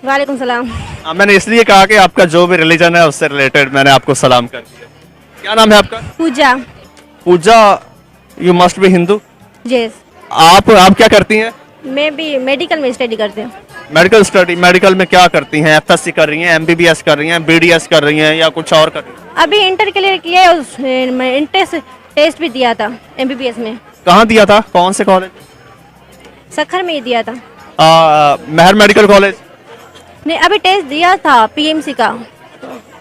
वालेकुम सलाम। मैंने इसलिए कहा कि आपका जो भी रिलीजन है उससे रिलेटेड मैंने आपको सलाम कर दिया। क्या नाम है आपका? Pooja. Pooja. You must be Hindu. Yes. आप क्या करती हैं? मैं भी मेडिकल में स्टडी करती हूँ। Medical study. मेडिकल में क्या करती हैं? एफएससी कर रही हैं, एमबीबीएस कर रही हैं, बीडीएस कर रही हैं या कुछ और कर रही हैं? अभी इंटर क्लियर किया है, मैं इंट्रेंस टेस्ट भी दिया था एमबीबीएस में। कहाँ दिया था? कौन से कॉलेज? सखर में ही दिया था। मेहर मेडिकल कॉलेज। नहीं, अभी टेस्ट दिया था पीएमसी का,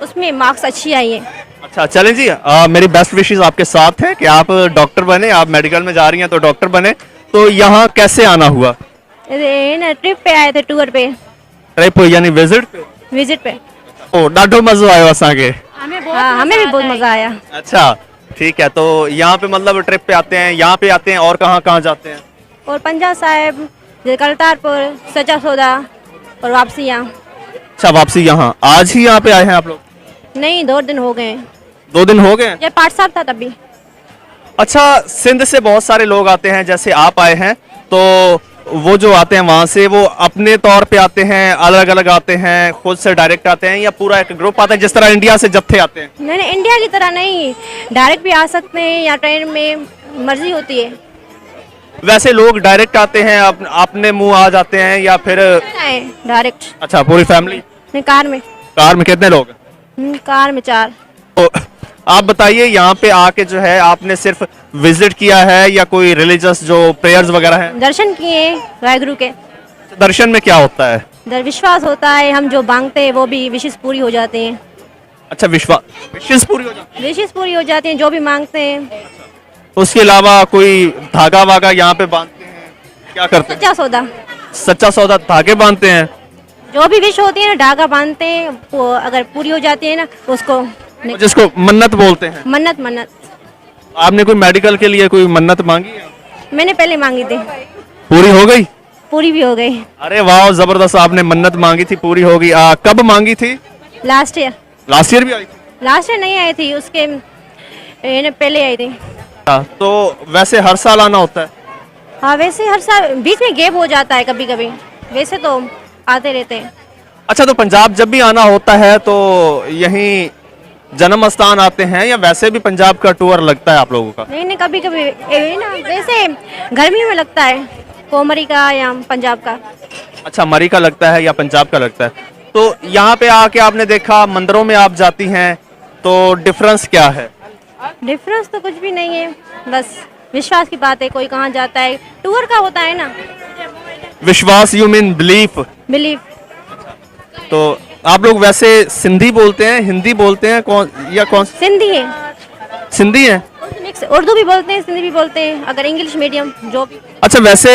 उसमें मार्क्स अच्छी आई है। अच्छा चलें जी, मेरी बेस्ट विशेस आपके साथ है कि आप डॉक्टर बने। आप मेडिकल में जा रही हैं तो डॉक्टर बने। तो यहाँ कैसे आना हुआ? ना ट्रिप पे आए थे, टूर पे। ट्रिप यानी विजिट पे? विजिट पे। ओ ॾाढो मज़ो आयो असांखे। हाँ, हमें भी बहुत मजा आया। अच्छा ठीक है, तो यहाँ पे मतलब ट्रिप पे आते हैं, यहाँ पे आते हैं और कहाँ कहाँ जाते हैं? और पंजाब साहिब, करतारपुर, सच्चा सौदा और वापसी यहाँ। अच्छा वापसी यहाँ। आज ही यहाँ पे आए हैं आप लोग? नहीं, 2 दिन हो गए। 2 दिन हो गए? जब पाठ साहब था तभी। अच्छा, सिंध से बहुत सारे लोग आते हैं, जैसे आप आए हैं, तो वो जो आते हैं वहां से वो अपने तौर पे आते हैं, अलग अलग आते हैं, खुद से डायरेक्ट आते हैं या पूरा एक ग्रुप आता है जिस तरह इंडिया से जत्थे आते हैं? नहीं नहीं, इंडिया की तरह नहीं, डायरेक्ट भी आ सकते हैं या ट्रेन में, मर्जी होती है। वैसे लोग डायरेक्ट आते हैं, अपने मुंह आ जाते हैं या फिर? डायरेक्ट। अच्छा, पूरी फैमिली? नहीं, कार में। कार में कितने लोग? कार में 4। तो आप बताइए, यहाँ पे आके जो है आपने सिर्फ विजिट किया है या कोई रिलीजियस जो प्रेयर्स वगैरह हैं? दर्शन किए वाहेगुरु के। दर्शन में क्या होता है? विश्वास होता है, हम जो मांगते हैं वो भी विशेष पूरी हो जाते हैं। अच्छा, विशेष पूरी हो जाती है? विशेष पूरी हो जाती है जो भी मांगते हैं। उसके अलावा कोई धागा वागा यहाँ पे बांधते हैं, क्या करते हैं? सच्चा सौदा। सच्चा सौदा धागे बांधते हैं? जो भी विश होती है ना, धागा बांधते हैं, वो अगर पूरी हो जाती है ना उसको जिसको मन्नत बोलते हैं। मन्नत। मन्नत। आपने कोई मेडिकल के लिए कोई मन्नत मांगी है? मैंने पहले मांगी थी, पूरी हो गई? पूरी भी हो गई। अरे वाह, जबरदस्त। आपने मन्नत मांगी थी, पूरी हो गई। कब मांगी थी? Last year. लास्ट ईयर भी आई थी? लास्ट ईयर नहीं आई थी, उसके पहले आई थी। तो वैसे हर साल आना होता है? हाँ, वैसे हर साल बीच में गैप हो जाता है कभी कभी, वैसे तो आते रहते हैं। अच्छा, तो पंजाब जब भी आना होता है तो यहीं जन्म स्थान आते हैं या वैसे भी पंजाब का टूर लगता है आप लोगों का? नहीं नहीं, कभी कभी ना, वैसे गर्मी में लगता है, कोमरी का या पंजाब का। अच्छा, मरी का लगता है या पंजाब का लगता है। तो यहाँ पे आके आपने देखा, मंदिरों में आप जाती हैं, तो डिफरेंस क्या है? डिफरेंस तो कुछ भी नहीं है, बस विश्वास की बात है। कोई कहाँ जाता है, टूर का होता है ना। विश्वास, यू मीन बिलीफ? बिलीफ। तो आप लोग वैसे सिंधी बोलते हैं, हिंदी बोलते हैं, कौन? सिंधी है। सिंधी है? मिक्स, उर्दू भी बोलते हैं, सिंधी भी बोलते हैं, अगर इंग्लिश मीडियम जो भी। अच्छा, वैसे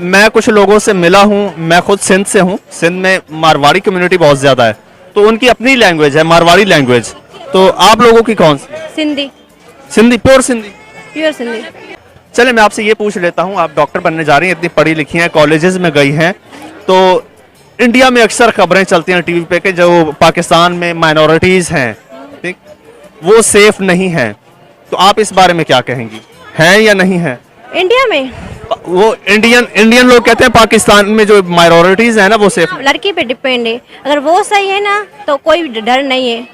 मैं कुछ लोगों से मिला हूँ, मैं खुद सिंध से हूँ। सिंध में मारवाड़ी कम्युनिटी बहुत ज्यादा है, तो उनकी अपनी लैंग्वेज है, मारवाड़ी लैंग्वेज। तो आप लोगों की कौन सी? सिंधी। सिंधी, प्योर सिंधी? प्योर सिंधी। चले, मैं आपसे ये पूछ लेता हूँ, आप डॉक्टर बनने जा रही हैं, इतनी पढ़ी लिखी हैं, कॉलेजेस में गई हैं, तो इंडिया में अक्सर खबरें चलती हैं टीवी पे कि जो पाकिस्तान में माइनॉरिटीज हैं, ठीक, वो सेफ नहीं हैं। तो आप इस बारे में क्या कहेंगी, हैं या नहीं हैं? इंडिया में वो इंडियन लोग कहते हैं पाकिस्तान में जो माइनॉरिटीज है ना वो सेफ। लड़की पे डिपेंड है, अगर वो सही है ना तो कोई डर नहीं है,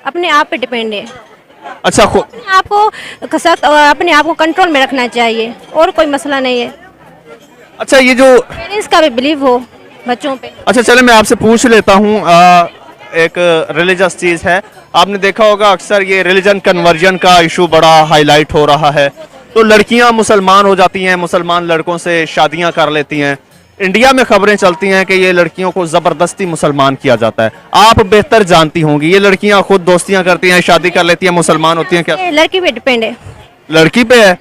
अपने आप पे डिपेंड है। अच्छा, आपको अपने आप को कंट्रोल में रखना चाहिए, और कोई मसला नहीं है। अच्छा, ये जो पेरेंट्स का भी बिलीव हो बच्चों पे। अच्छा चले, मैं आपसे पूछ लेता हूँ, एक रिलीजियस चीज है, आपने देखा होगा अक्सर ये रिलीजन कन्वर्जन का इशू बड़ा हाईलाइट हो रहा है। तो लड़कियां मुसलमान हो जाती हैं, मुसलमान लड़कों से शादियां कर लेती हैं। इंडिया में खबरें चलती हैं कि ये लड़कियों को जबरदस्ती मुसलमान किया जाता है। आप बेहतर जानती होंगी, ये लड़कियां खुद दोस्तियां करती हैं, शादी कर लेती हैं, मुसलमान होती हैं क्या? लड़की पे डिपेंड है। लड़की पे है?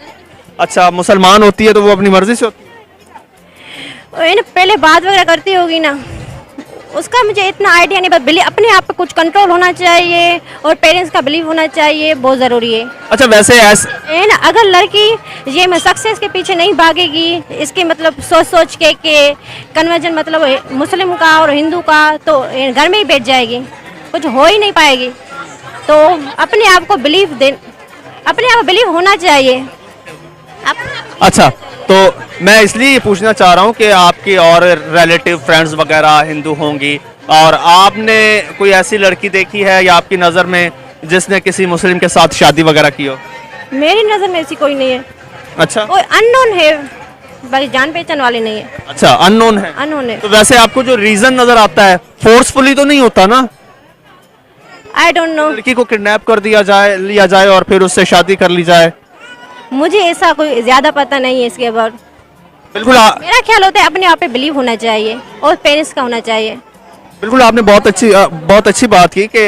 अच्छा, मुसलमान होती है तो वो अपनी मर्जी से होती है? पहले बात वगैरह करती होगी ना, उसका मुझे इतना आइडिया नहीं, बस अपने आप पे कुछ कंट्रोल होना चाहिए और पेरेंट्स का बिलीव होना चाहिए, बहुत ज़रूरी है। अच्छा, वैसे ऐसे ना, अगर लड़की ये मैं सक्सेस के पीछे नहीं भागेगी, इसके मतलब सोच के कन्वर्जन मतलब मुस्लिम का और हिंदू का, तो घर में ही बैठ जाएगी, कुछ हो ही नहीं पाएगी। तो अपने आप को बिलीव होना चाहिए। अच्छा, तो मैं इसलिए ये पूछना चाह रहा हूँ कि आपकी और रिलेटिव फ्रेंड्स वगैरह हिंदू होंगी और आपने कोई ऐसी लड़की देखी है या आपकी नज़र में जिसने किसी मुस्लिम के साथ शादी वगैरह की हो? मेरी नज़र में ऐसी कोई नहीं है, अच्छा कोई अननोन है, बाकी जान पहचान वाली नहीं है, अच्छा, अननोन है। अननोन है। तो वैसे आपको जो रीजन नजर आता है फोर्सफुली तो नहीं होता ना, आई डोंट नो, लड़की को किडनैप कर लिया जाए और फिर उससे शादी कर ली जाए? मुझे ऐसा कोई ज़्यादा पता नहीं है इसके बाद। बिल्कुल मेरा ख्याल होता है अपने आप पे बिलीव होना चाहिए और पेरेंट्स का होना चाहिए। बिल्कुल आपने बहुत अच्छी बात की कि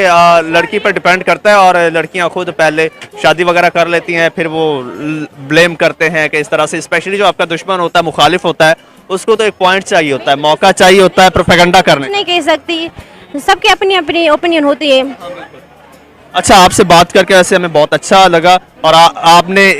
लड़की पर डिपेंड करता है और लड़कियां खुद पहले शादी वगैरह कर लेती हैं, फिर वो ब्लेम करते हैं कि इस तरह से, स्पेशली जो आपका दुश्मन होता है, मुखालिफ होता है, उसको तो एक पॉइंट चाहिए होता है, मौका चाहिए होता है प्रोपेगेंडा करने। नहीं कह सकती, सबकी अपनी अपनी ओपिनियन होती है। अच्छा, आपसे बात करके वैसे हमें बहुत अच्छा लगा और आपने